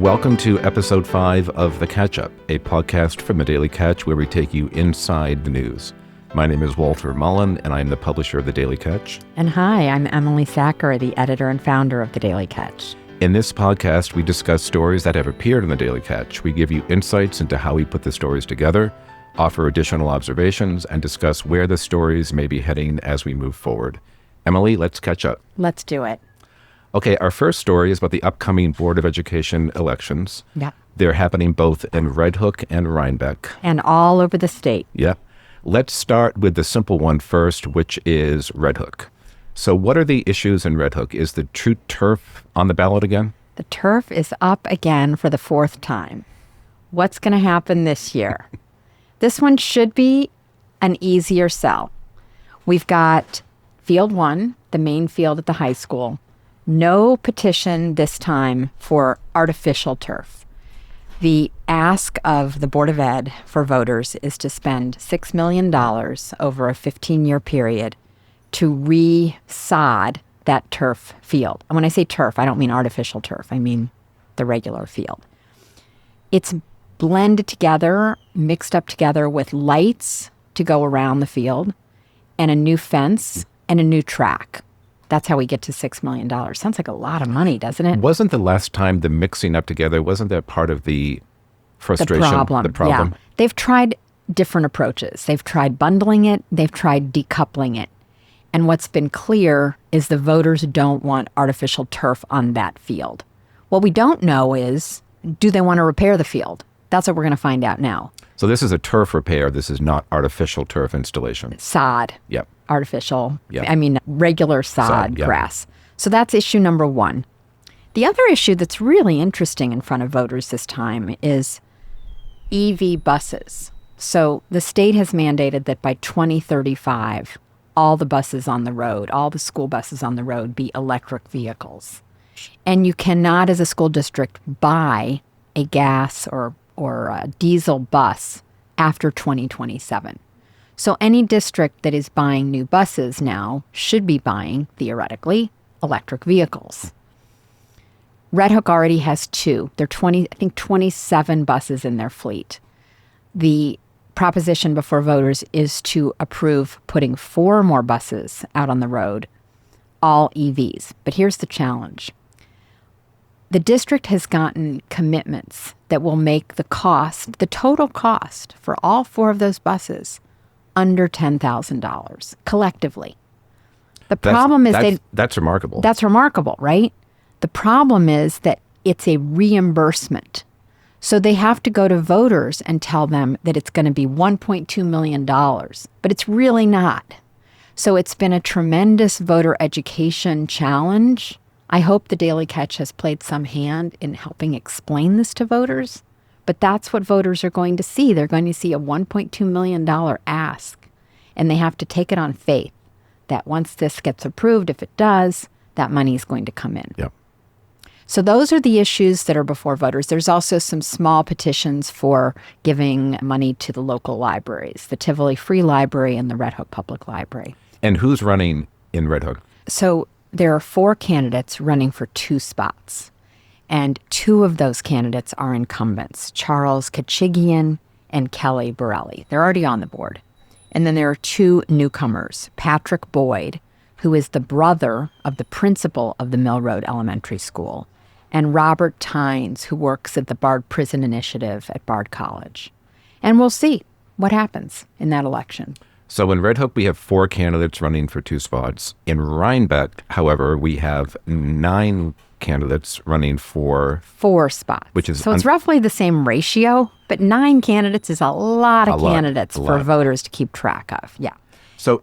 Welcome to episode 5 of The Catch-Up, a podcast from the Daily Catch where we take you inside the news. My name is Walter Mullen, and I am the publisher of The Daily Catch. And hi, I'm Emily Sacher, the editor and founder of The Daily Catch. In this podcast, we discuss stories that have appeared in The Daily Catch. We give you insights into how we put the stories together, offer additional observations, and discuss where the stories may be heading as we move forward. Emily, let's catch up. Let's do it. Okay, our first story is about the upcoming Board of Education elections. Yeah. They're happening both in Red Hook and Rhinebeck. And all over the state. Yeah. Let's start with the simple one first, which is Red Hook. So what are the issues in Red Hook? Is the true turf on the ballot again? The turf is up again for the fourth time. What's going to happen this year? This one should be an easier sell. We've got Field 1, the main field at the high school. No petition this time for artificial turf. The ask of the Board of Ed for voters is to spend $6 million over a 15-year period to re-sod that turf field. And when I say turf, I don't mean artificial turf. I mean the regular field. It's blended together, mixed up together with lights to go around the field and a new fence and a new track. That's how we get to $6 million. Sounds like a lot of money, doesn't it? Wasn't the last time the mixing up together, wasn't that part of the frustration? The problem. Yeah. They've tried different approaches. They've tried bundling it. They've tried decoupling it. And what's been clear is the voters don't want artificial turf on that field. What we don't know is, do they want to repair the field? That's what we're going to find out now. So this is a turf repair. This is not artificial turf installation. Sod. Yep. Artificial. Yep. I mean, regular sod yep. grass. So that's issue number one. The other issue that's really interesting in front of voters this time is EV buses. So the state has mandated that by 2035, all the buses on the road, all the school buses on the road be electric vehicles. And you cannot, as a school district, buy a gas or a diesel bus after 2027. So any district that is buying new buses now should be buying, theoretically, electric vehicles. Red Hook already has 2. There are 27 buses in their fleet. The proposition before voters is to approve putting 4 more buses out on the road, all EVs. But here's the challenge. The district has gotten commitments that will make the total cost for all 4 of those buses under $10,000 collectively. The problem is that's remarkable. That's remarkable, right? The problem is that it's a reimbursement. So they have to go to voters and tell them that it's going to be $1.2 million, but it's really not. So it's been a tremendous voter education challenge. I hope the Daily Catch has played some hand in helping explain this to voters, but that's what voters are going to see. They're going to see a $1.2 million ask, and they have to take it on faith that once this gets approved, if it does, that money is going to come in. Yep. So those are the issues that are before voters. There's also some small petitions for giving money to the local libraries, the Tivoli Free Library and the Red Hook Public Library. And who's running in Red Hook? So there are 4 candidates running for 2 spots. And 2 of those candidates are incumbents, Charles Kachigian and Kelly Borelli. They're already on the board. And then there are 2 newcomers, Patrick Boyd, who is the brother of the principal of the Mill Road Elementary School, and Robert Tynes, who works at the Bard Prison Initiative at Bard College. And we'll see what happens in that election. So in Red Hook, we have 4 candidates running for 2 spots. In Rhinebeck, however, we have 9 candidates running for 4 spots. So it's roughly the same ratio, but 9 candidates is a lot of candidates for voters to keep track of. Yeah.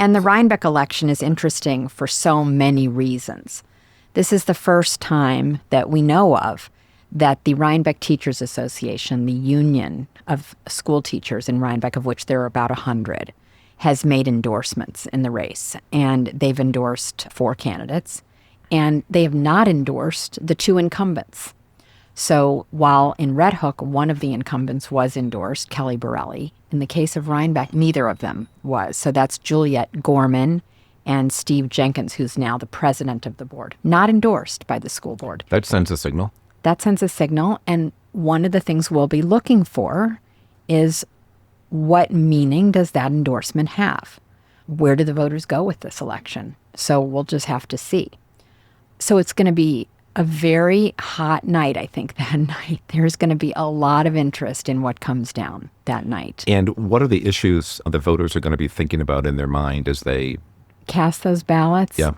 And the Rhinebeck election is interesting for so many reasons. This is the first time that we know of that the Rhinebeck Teachers Association, the union of school teachers in Rhinebeck, of which there are about 100, has made endorsements in the race. And they've endorsed 4 candidates, and they have not endorsed the 2 incumbents. So while in Red Hook, one of the incumbents was endorsed, Kelly Borelli, in the case of Rhinebeck, neither of them was. So that's Juliette Gorman and Steve Jenkins, who's now the president of the board, not endorsed by the school board. That sends a signal. That sends a signal. And one of the things we'll be looking for is, what meaning does that endorsement have? Where do the voters go with this election? So we'll just have to see. So it's going to be a very hot night, I think, that night. There's going to be a lot of interest in what comes down that night. And what are the issues the voters are going to be thinking about in their mind as they cast those ballots? Yeah.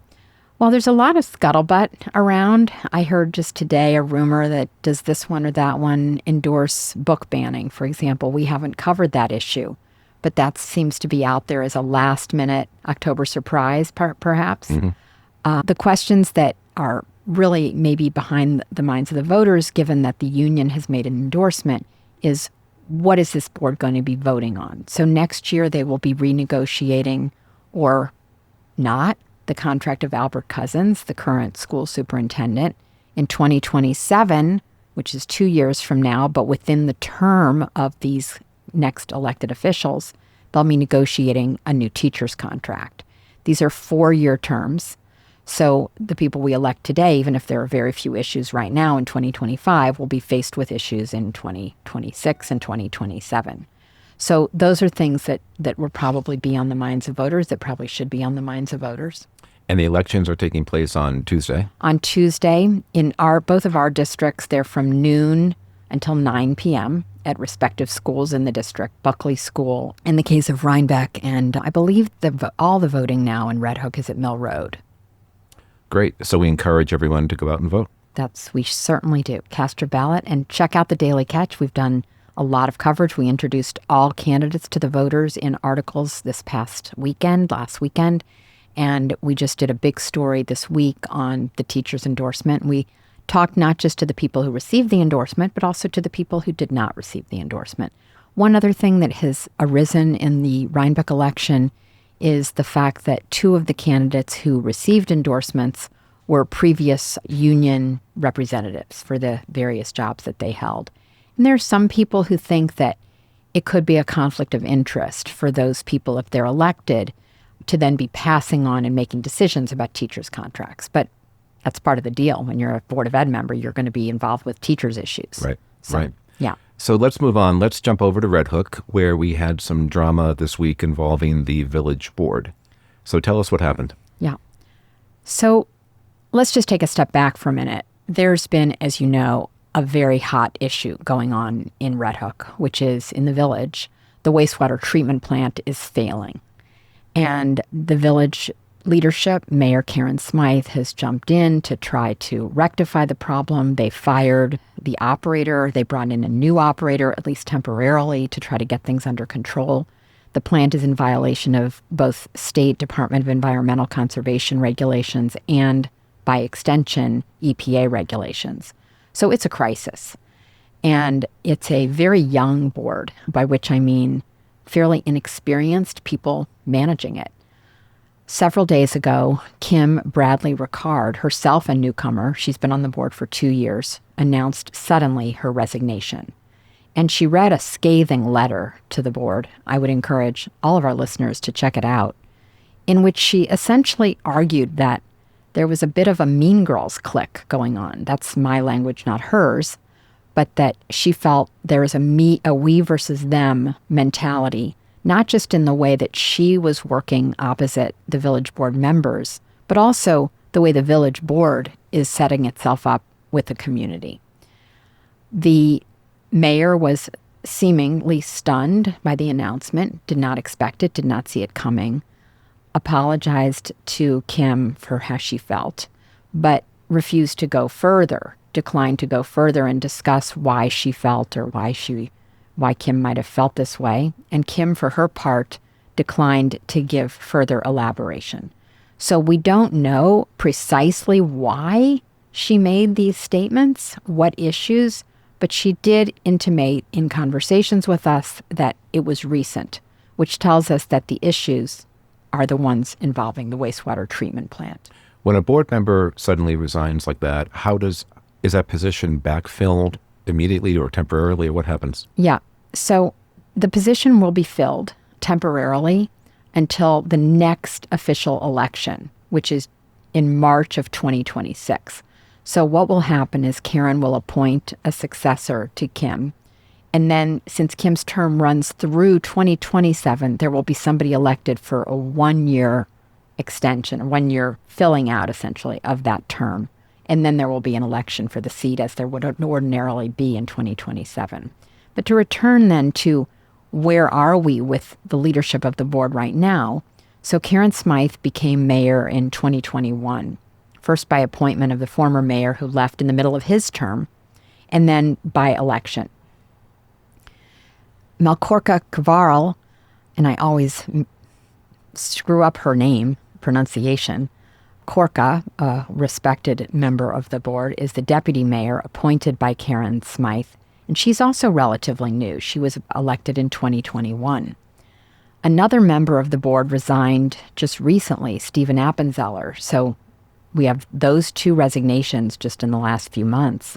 Well, there's a lot of scuttlebutt around. I heard just today a rumor that, does this one or that one endorse book banning, for example? We haven't covered that issue, but that seems to be out there as a last-minute October surprise, perhaps. The questions that are really maybe behind the minds of the voters, given that the union has made an endorsement, is, what is this board going to be voting on? So next year they will be renegotiating, or not, the contract of Albert Cousins, the current school superintendent. In 2027, which is 2 years from now, but within the term of these next elected officials, they'll be negotiating a new teacher's contract. These are 4-year terms. So the people we elect today, even if there are very few issues right now in 2025, will be faced with issues in 2026 and 2027. So those are things that will probably be on the minds of voters, that probably should be on the minds of voters. And the elections are taking place on Tuesday? On Tuesday, in both of our districts, they're from noon until 9 p.m. at respective schools in the district. Buckley School, in the case of Rhinebeck, and I believe all the voting now in Red Hook is at Mill Road. Great. So we encourage everyone to go out and vote. We certainly do. Cast your ballot and check out the Daily Catch. We've done a lot of coverage. We introduced all candidates to the voters in articles last weekend. And we just did a big story this week on the teacher's endorsement. We talked not just to the people who received the endorsement, but also to the people who did not receive the endorsement. One other thing that has arisen in the Rhinebeck election is the fact that 2 of the candidates who received endorsements were previous union representatives for the various jobs that they held. And there are some people who think that it could be a conflict of interest for those people, if they're elected, to then be passing on and making decisions about teachers' contracts. But that's part of the deal. When you're a Board of Ed member, you're going to be involved with teachers' issues. Right. Yeah. So let's move on. Let's jump over to Red Hook, where we had some drama this week involving the village board. So tell us what happened. Yeah. So let's just take a step back for a minute. There's been, as you know, a very hot issue going on in Red Hook, which is, in the village, the wastewater treatment plant is failing. And the village leadership, Mayor Karen Smythe, has jumped in to try to rectify the problem. They fired the operator. They brought in a new operator, at least temporarily, to try to get things under control. The plant is in violation of both State Department of Environmental Conservation regulations and, by extension, EPA regulations. So it's a crisis. And it's a very young board, by which I mean fairly inexperienced people managing it. Several days ago, Kim Bradley Ricard, herself a newcomer, she's been on the board for 2 years, announced suddenly her resignation. And she read a scathing letter to the board. I would encourage all of our listeners to check it out, in which she essentially argued that there was a bit of a Mean Girls clique going on. That's my language, not hers. But that she felt there is a we versus them mentality, not just in the way that she was working opposite the village board members, but also the way the village board is setting itself up with the community. The mayor was seemingly stunned by the announcement, did not expect it, did not see it coming, apologized to Kim for how she felt, but refused to go further, declined to go further and discuss why she felt, or why Kim might have felt this way. And Kim, for her part, declined to give further elaboration. So we don't know precisely why she made these statements, what issues, but she did intimate in conversations with us that it was recent, which tells us that the issues are the ones involving the wastewater treatment plant. When a board member suddenly resigns like that, is that position backfilled immediately or temporarily, or what happens? Yeah. So the position will be filled temporarily until the next official election, which is in March of 2026. So what will happen is Karen will appoint a successor to Kim. And then since Kim's term runs through 2027, there will be somebody elected for a 1-year extension, a 1-year filling out, essentially, of that term. And then there will be an election for the seat as there would ordinarily be in 2027. But to return then to where are we with the leadership of the board right now? So Karen Smythe became mayor in 2021, first by appointment of the former mayor who left in the middle of his term, and then by election. Malcorka Kvarl, and I always screw up her name, pronunciation, Korka, a respected member of the board, is the deputy mayor appointed by Karen Smythe, and she's also relatively new. She was elected in 2021. Another member of the board resigned just recently, Stephen Appenzeller. So we have those 2 resignations just in the last few months,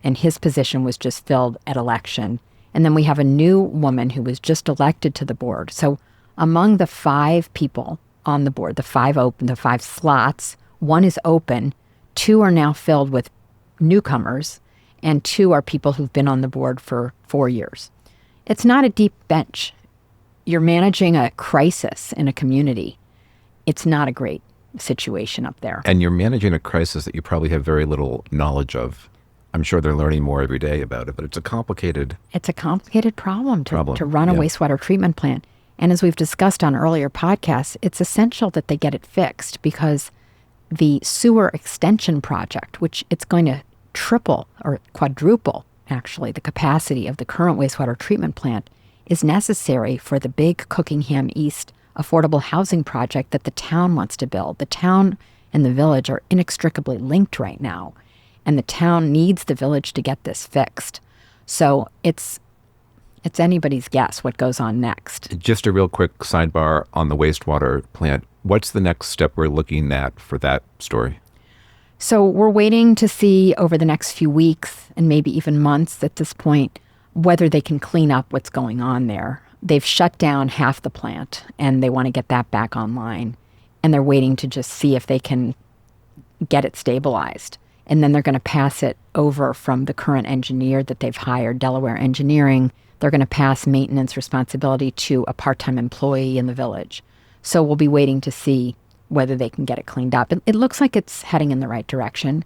and his position was just filled at election. And then we have a new woman who was just elected to the board. So among the 5 people on the board, the 5 slots, 1 is open, 2 are now filled with newcomers, and 2 are people who've been on the board for 4 years. It's not a deep bench. You're managing a crisis in a community. It's not a great situation up there. And you're managing a crisis that you probably have very little knowledge of. I'm sure they're learning more every day about it, but it's a complicated problem to run a wastewater treatment plant. And as we've discussed on earlier podcasts, it's essential that they get it fixed because the sewer extension project, which it's going to triple or quadruple, actually, the capacity of the current wastewater treatment plant, is necessary for the big Cookingham East affordable housing project that the town wants to build. The town and the village are inextricably linked right now, and the town needs the village to get this fixed. So it's anybody's guess what goes on next. Just a real quick sidebar on the wastewater plant. What's the next step we're looking at for that story? So we're waiting to see over the next few weeks and maybe even months at this point whether they can clean up what's going on there. They've shut down half the plant and they want to get that back online. And they're waiting to just see if they can get it stabilized. And then they're going to pass it over from the current engineer that they've hired, Delaware Engineering. They're going to pass maintenance responsibility to a part-time employee in the village. So we'll be waiting to see whether they can get it cleaned up. It looks like it's heading in the right direction.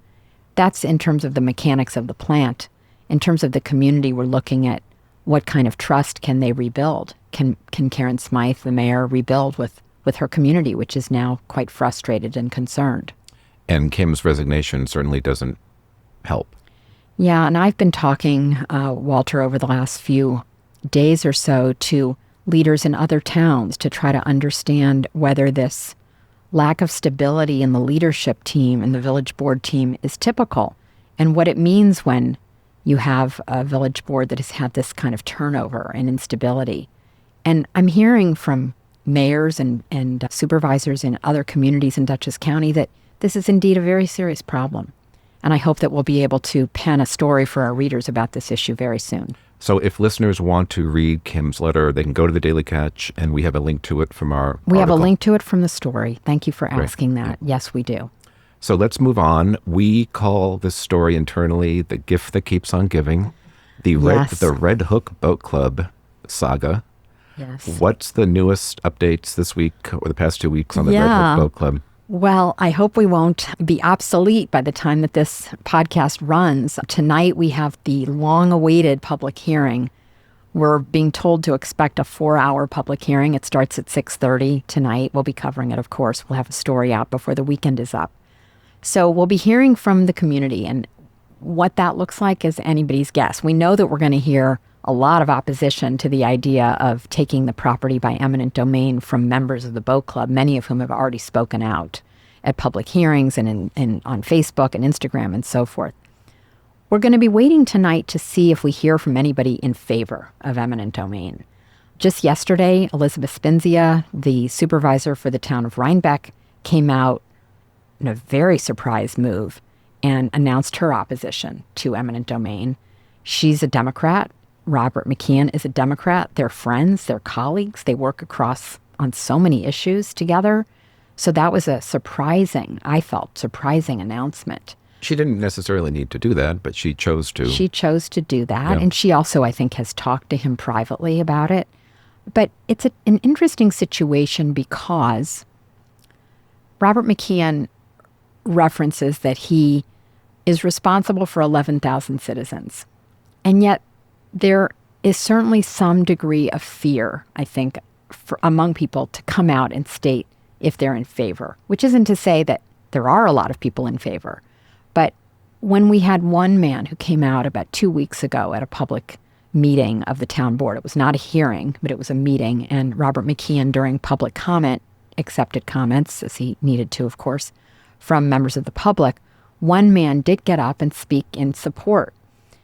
That's in terms of the mechanics of the plant. In terms of the community, we're looking at what kind of trust can they rebuild? Can Karen Smythe, the mayor, rebuild with her community, which is now quite frustrated and concerned? And Kim's resignation certainly doesn't help. Yeah, and I've been talking, Walter, over the last few days or so to leaders in other towns to try to understand whether this lack of stability in the leadership team and the village board team is typical and what it means when you have a village board that has had this kind of turnover and instability. And I'm hearing from mayors and supervisors in other communities in Dutchess County that this is indeed a very serious problem. And I hope that we'll be able to pen a story for our readers about this issue very soon. So if listeners want to read Kim's letter, they can go to the Daily Catch, and we have a link to it from our We article. have a link to it from the story. Thank you for asking Great. that. Yes, we do. So let's move on. We call this story internally the gift that keeps on giving, the Red Hook Boat Club saga. Yes. What's the newest updates this week or the past 2 weeks on the Red Hook Boat Club? Well, I hope we won't be obsolete by the time that this podcast runs. Tonight we have the long-awaited public hearing. We're being told to expect a 4-hour public hearing. It starts at 6:30 tonight. We'll be covering it, of course. We'll have a story out before the weekend is up. So we'll be hearing from the community, and what that looks like is anybody's guess. We know that we're going to hear a lot of opposition to the idea of taking the property by eminent domain from members of the boat club, many of whom have already spoken out at public hearings and on Facebook and Instagram and so forth. We're going to be waiting tonight to see if we hear from anybody in favor of eminent domain. Just yesterday, Elizabeth Spinzia, the supervisor for the town of Rhinebeck, came out in a very surprise move and announced her opposition to eminent domain. She's a Democrat. Robert McKeon is a Democrat. They're friends, they're colleagues. They work across on so many issues together. So that was a surprising announcement. She didn't necessarily need to do that, but she chose to. She chose to do that. Yeah. And she also, I think, has talked to him privately about it. But it's an interesting situation because Robert McKeon references that he is responsible for 11,000 citizens. And yet there is certainly some degree of fear, I think, among people to come out and state if they're in favor, which isn't to say that there are a lot of people in favor. But when we had one man who came out about 2 weeks ago at a public meeting of the town board, it was not a hearing, but it was a meeting, and Robert McKeon, during public comment, accepted comments, as he needed to, of course, from members of the public. One man did get up and speak in support.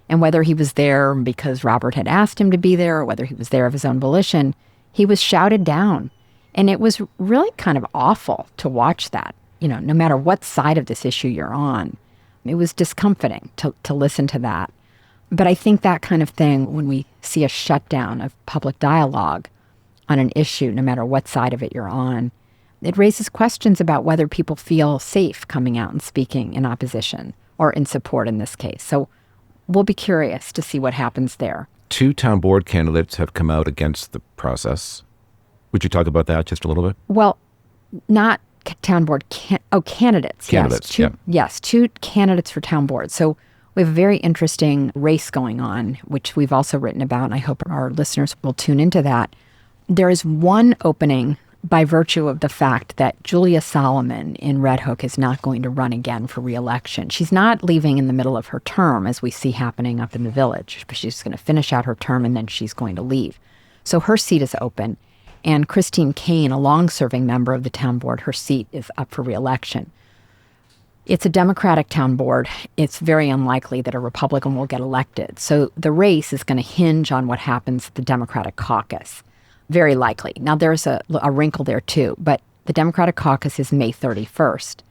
And whether he was there because Robert had asked him to be there or whether he was there of his own volition, he was shouted down. And it was really kind of awful to watch that, no matter what side of this issue you're on. It was discomforting to listen to that. But I think that kind of thing, when we see a shutdown of public dialogue on an issue, no matter what side of it you're on, it raises questions about whether people feel safe coming out and speaking in opposition or in support in this case. So we'll be curious to see what happens there. 2 town board candidates have come out against the process. Would you talk about that just a little bit? Well, not town board, candidates. Candidates, yes. Yes, 2 candidates for town board. So we have a very interesting race going on, which we've also written about, and I hope our listeners will tune into that. There is one opening by virtue of the fact that Julia Solomon in Red Hook is not going to run again for re-election. She's not leaving in the middle of her term, as we see happening up in the village. But she's going to finish out her term, and then she's going to leave. So her seat is open. And Christine Kane, a long-serving member of the town board, her seat is up for re-election. It's a Democratic town board. It's very unlikely that a Republican will get elected. So the race is going to hinge on what happens at the Democratic caucus. Very likely. Now, there's a wrinkle there, too, but the Democratic caucus is May 31st.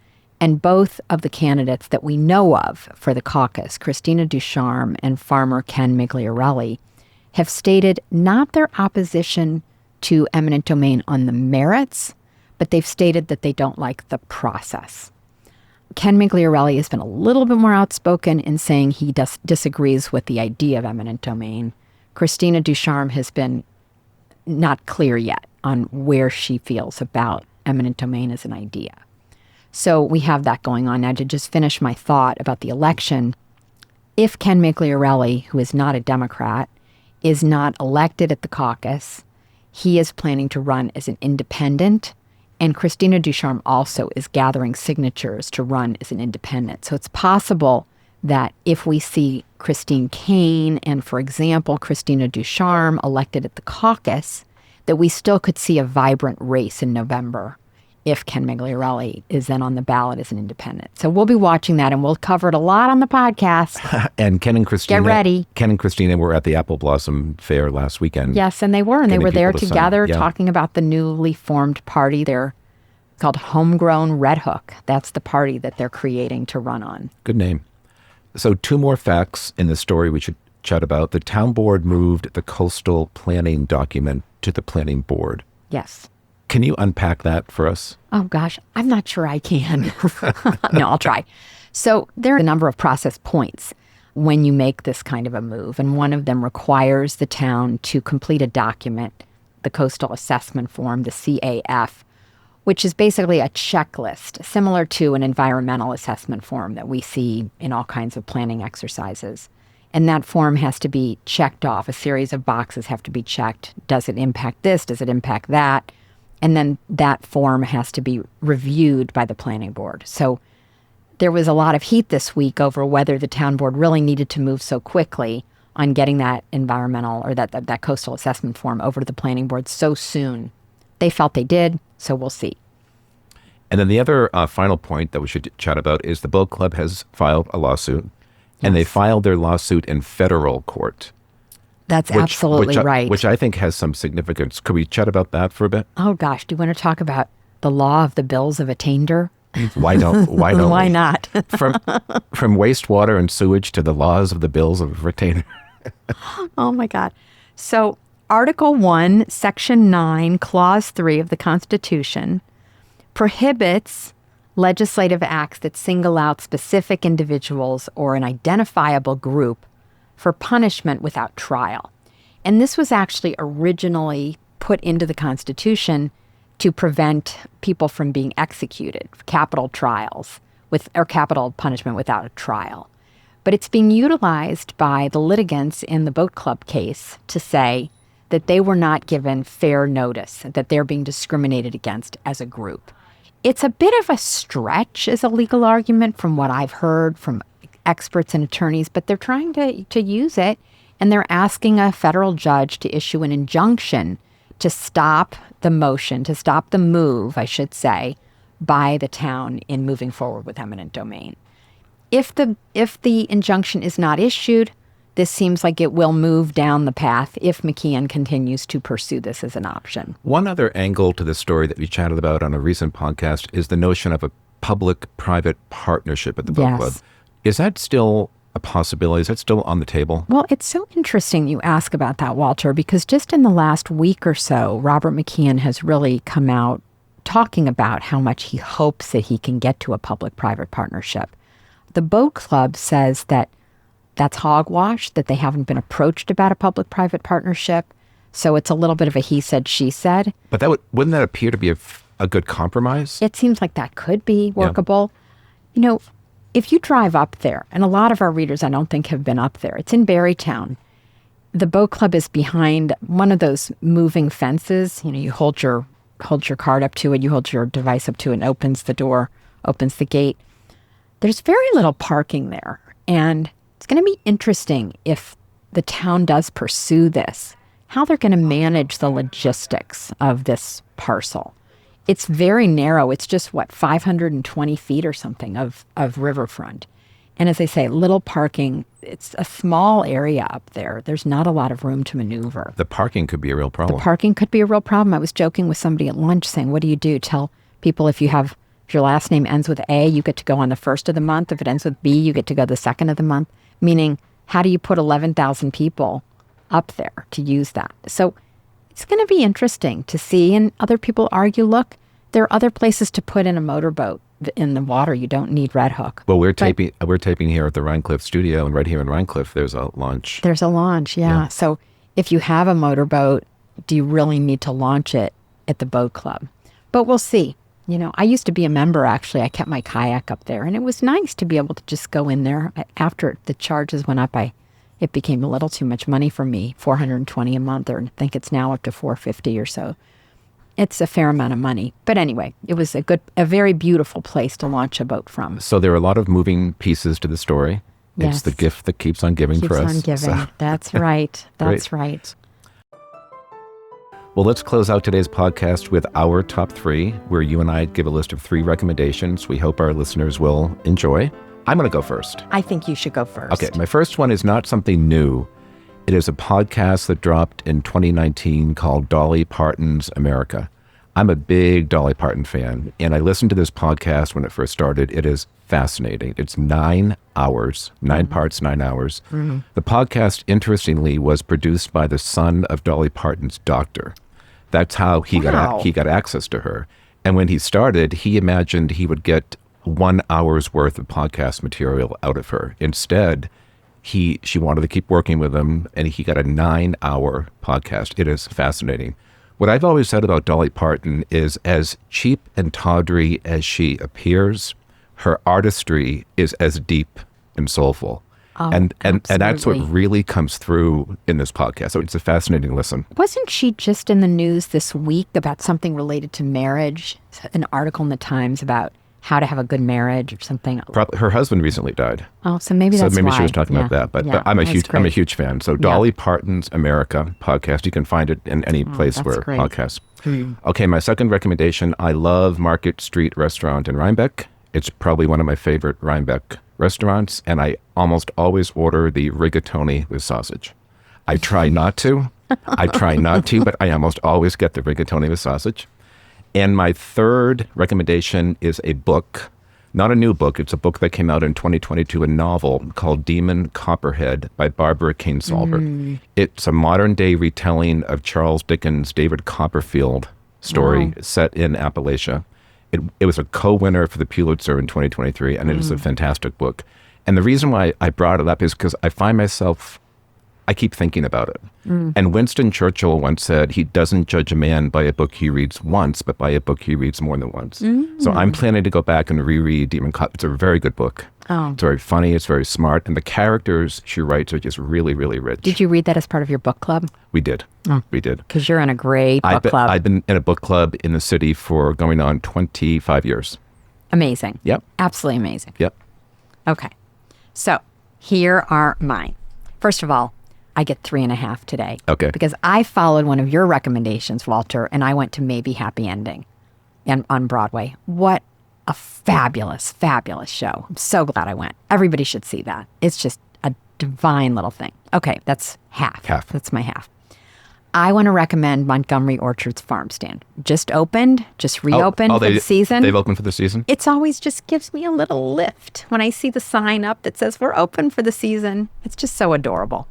And both of the candidates that we know of for the caucus, Christina Ducharme and farmer Ken Migliarelli, have stated not their opposition to eminent domain on the merits, but they've stated that they don't like the process. Ken Migliarelli has been a little bit more outspoken in saying he disagrees with the idea of eminent domain. Christina Ducharme has been not clear yet on where she feels about eminent domain as an idea. So we have that going on. Now, to just finish my thought about the election, if Ken Migliarelli, who is not a Democrat, is not elected at the caucus, he is planning to run as an independent, and Christina Ducharme also is gathering signatures to run as an independent. So it's possible that if we see Christine Kane and, for example, Christina Ducharme elected at the caucus, that we still could see a vibrant race in November if Ken Migliarelli is then on the ballot as an independent. So we'll be watching that, and we'll cover it a lot on the podcast. And Ken and Christina. Get ready. Ken and Christina were at the Apple Blossom Fair last weekend. Yes, and they were. And they were there together Yeah. talking about the newly formed party. They're called Homegrown Red Hook. That's the party that they're creating to run on. Good name. So 2 more facts in the story we should chat about. The town board moved the coastal planning document to the planning board. Yes. Can you unpack that for us? Oh, gosh, I'm not sure I can. No, I'll try. So there are a number of process points when you make this kind of a move. And one of them requires the town to complete a document, the Coastal Assessment Form, the CAF, which is basically a checklist similar to an environmental assessment form that we see in all kinds of planning exercises. And that form has to be checked off. A series of boxes have to be checked. Does it impact this? Does it impact that? And then that form has to be reviewed by the planning board. So there was a lot of heat this week over whether the town board really needed to move so quickly on getting that environmental or that coastal assessment form over to the planning board so soon. They felt they did, so we'll see. And then the other final point that we should chat about is the Boat Club has filed a lawsuit, and they filed their lawsuit in federal court. That's absolutely right. Which I think has some significance. Could we chat about that for a bit? Oh, gosh. Do you want to talk about the law of the bills of attainder? Why don't Why we? not? From wastewater and sewage to the laws of the bills of retainer. Oh, my God. So Article 1, Section 9, Clause 3 of the Constitution prohibits legislative acts that single out specific individuals or an identifiable group for punishment without trial. And this was actually originally put into the Constitution to prevent people from being executed, capital trials, or capital punishment without a trial. But it's being utilized by the litigants in the boat club case to say that they were not given fair notice, that they're being discriminated against as a group. It's a bit of a stretch as a legal argument from what I've heard from experts and attorneys, but they're trying to use it, and they're asking a federal judge to issue an injunction to stop the motion, to stop the move, I should say, by the town in moving forward with eminent domain. If the injunction is not issued, this seems like it will move down the path if McKeon continues to pursue this as an option. One other angle to this story that we chatted about on a recent podcast is the notion of a public-private partnership at the boat club. Is that still a possibility? Is that still on the table? Well, it's so interesting you ask about that, Walter, because just in the last week or so, Robert McKeon has really come out talking about how much he hopes that he can get to a public-private partnership. The boat club says that that's hogwash, that they haven't been approached about a public-private partnership. So it's a little bit of a he said, she said. But wouldn't that appear to be a good compromise? It seems like that could be workable. Yeah. If you drive up there, and a lot of our readers I don't think have been up there, it's in Barrytown. The boat club is behind one of those moving fences. You hold your card up to it, you hold your device up to it, and opens the door, opens the gate. There's very little parking there, and it's going to be interesting if the town does pursue this, how they're going to manage the logistics of this parcel. It's very narrow. It's just, 520 feet or something of riverfront. And as I say, little parking. It's a small area up there. There's not a lot of room to maneuver. The parking could be a real problem. The parking could be a real problem. I was joking with somebody at lunch saying, what do you do? Tell people if your last name ends with A, you get to go on the first of the month. If it ends with B, you get to go the second of the month. Meaning, how do you put 11,000 people up there to use that? So it's going to be interesting to see. And other people argue, look, there are other places to put in a motorboat in the water. You don't need Red Hook. Well, we're taping here at the Rhinecilff studio, and right here in Rhinecilff, there's a launch. There's a launch, yeah. So if you have a motorboat, do you really need to launch it at the boat club? But we'll see. I used to be a member, actually. I kept my kayak up there, and it was nice to be able to just go in there. After the charges went up, it became a little too much money for me, $420 a month, or I think it's now up to $450 or so. It's a fair amount of money. But anyway, it was a very beautiful place to launch a boat from. So there are a lot of moving pieces to the story. Yes. It's the gift that keeps on giving for us. Keeps on giving. So. That's right. That's right. Well, let's close out today's podcast with our top 3, where you and I give a list of 3 recommendations we hope our listeners will enjoy. I'm going to go first. I think you should go first. Okay, my first one is not something new. It is a podcast that dropped in 2019 called Dolly Parton's America. I'm a big Dolly Parton fan, and I listened to this podcast when it first started. It is fascinating. It's 9 hours, 9 parts, 9 hours. Mm-hmm. The podcast, interestingly, was produced by the son of Dolly Parton's doctor. That's how he got access to her. And when he started, he imagined he would get 1 hour's worth of podcast material out of her. Instead, she wanted to keep working with him, and he got a 9-hour podcast. It is fascinating. What I've always said about Dolly Parton is, as cheap and tawdry as she appears, her artistry is as deep and soulful. Oh, and that's what really comes through in this podcast. So it's a fascinating listen. Wasn't she just in the news this week about something related to marriage? An article in the Times about how to have a good marriage or something. Her husband recently died. Oh, so maybe that's why. She was talking about that. But I'm a huge fan. So Dolly Parton's America podcast. You can find it in any place where podcasts. Okay, my second recommendation. I love Market Street Restaurant in Rhinebeck. It's probably one of my favorite Rhinebeck restaurants, and I almost always order the rigatoni with sausage. I try not to, but I almost always get the rigatoni with sausage. And my third recommendation is a book, not a new book. It's a book that came out in 2022, a novel called Demon Copperhead by Barbara Kingsolver. It's a modern day retelling of Charles Dickens' David Copperfield story set in Appalachia. It was a co-winner for the Pulitzer in 2023, and it is a fantastic book. And the reason why I brought it up is because I keep thinking about it. And Winston Churchill once said he doesn't judge a man by a book he reads once, but by a book he reads more than once. So I'm planning to go back and reread Demon Cop. It's a very good book. Oh. It's very funny. It's very smart. And the characters she writes are just really, really rich. Did you read that as part of your book club? We did. Oh. We did. Because you're in a great book club. I've been in a book club in the city for going on 25 years. Amazing. Yep. Absolutely amazing. Yep. Okay. So here are mine. First of all, I get 3.5 today. Okay. Because I followed one of your recommendations, Walter, and I went to Maybe Happy Ending on Broadway. What a fabulous, fabulous show. I'm so glad I went. Everybody should see that. It's just a divine little thing. Okay, that's half. That's my half. I want to recommend Montgomery Orchard's Farm Stand. Just reopened for the season. They've opened for the season? It's always just gives me a little lift when I see the sign up that says we're open for the season. It's just so adorable.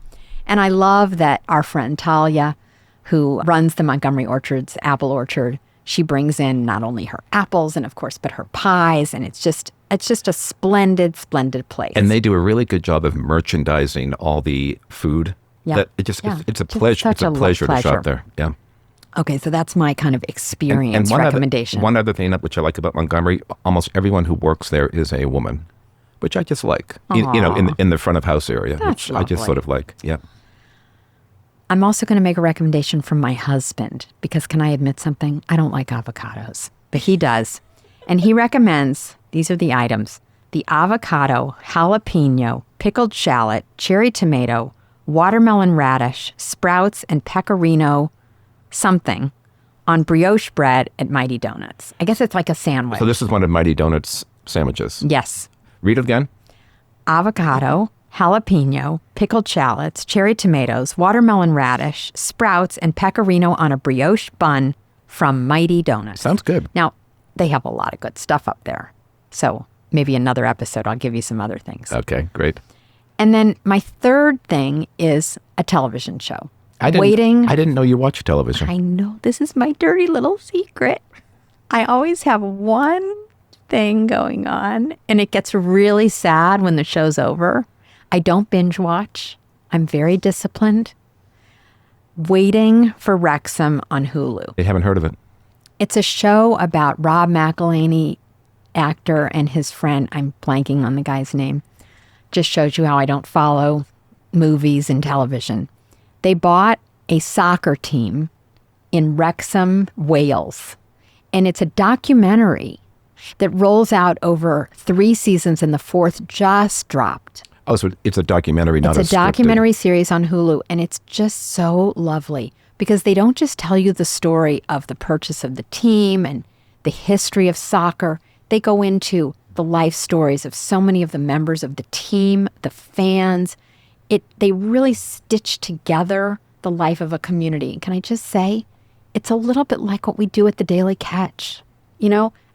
And I love that our friend Talia, who runs the Montgomery Orchard's apple orchard, she brings in not only her apples and of course, but her pies. And it's just a splendid, splendid place. And they do a really good job of merchandising all the food. Yeah. It's a pleasure. It's a pleasure to shop there. Yeah. Okay, so that's my kind of experience recommendation. One other thing which I like about Montgomery, almost everyone who works there is a woman, which I just like. In the front of house area, That's which I just lovely. sort of like. Yeah. I'm also going to make a recommendation from my husband because can I admit something? I don't like avocados, but he does. And he recommends, these are the items, the avocado, jalapeno, pickled shallot, cherry tomato, watermelon radish, sprouts, and pecorino something on brioche bread at Mighty Donuts. I guess it's like a sandwich. So this is one of Mighty Donuts' sandwiches. Yes. Read it again. Avocado, jalapeno, pickled shallots, cherry tomatoes, watermelon radish, sprouts, and pecorino on a brioche bun from Mighty Donuts. Sounds good. Now, they have a lot of good stuff up there. So maybe another episode, I'll give you some other things. Okay, great. And then my third thing is a television show. I didn't know you watch television. I know. This is my dirty little secret. I always have one thing going on, and it gets really sad when the show's over. I don't binge watch. I'm very disciplined. Waiting for Wrexham on Hulu. I haven't heard of it. It's a show about Rob McElhenney, actor, and his friend. I'm blanking on the guy's name. Just shows you how I don't follow movies and television. They bought a soccer team in Wrexham, Wales. And it's a documentary that rolls out over 3 seasons, and the 4th just dropped. Oh, so it's a documentary, not a It's a documentary series on Hulu, and it's just so lovely because they don't just tell you the story of the purchase of the team and the history of soccer. They go into the life stories of so many of the members of the team, the fans. They really stitch together the life of a community. Can I just say, it's a little bit like what we do at the Daily Catch.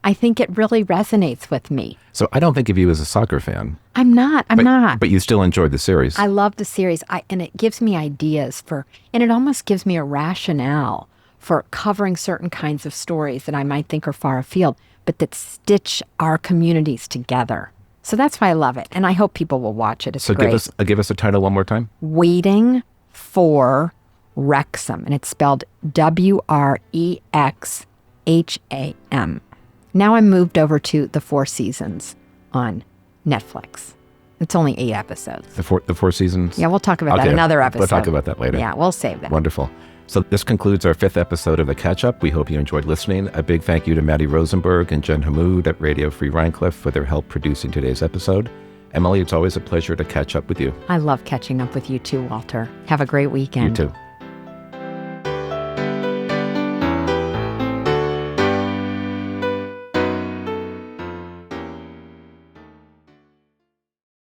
I think it really resonates with me. So I don't think of you as a soccer fan. I'm not. But you still enjoyed the series. I love the series. And it gives me ideas and it almost gives me a rationale for covering certain kinds of stories that I might think are far afield, but that stitch our communities together. So that's why I love it. And I hope people will watch it. It's great. Give us a title one more time. Waiting for Wrexham. And it's spelled Wrexham. Now I'm moved over to the 4 seasons on Netflix. It's only 8 episodes. The four seasons? Yeah, we'll talk about that another episode. We'll talk about that later. Yeah, we'll save that. Wonderful. So this concludes our 5th episode of The Catch-Up. We hope you enjoyed listening. A big thank you to Matty Rosenberg and Jen Hammoud at Radio Free Rhinecilff for their help producing today's episode. Emily, it's always a pleasure to catch up with you. I love catching up with you too, Walter. Have a great weekend. You too.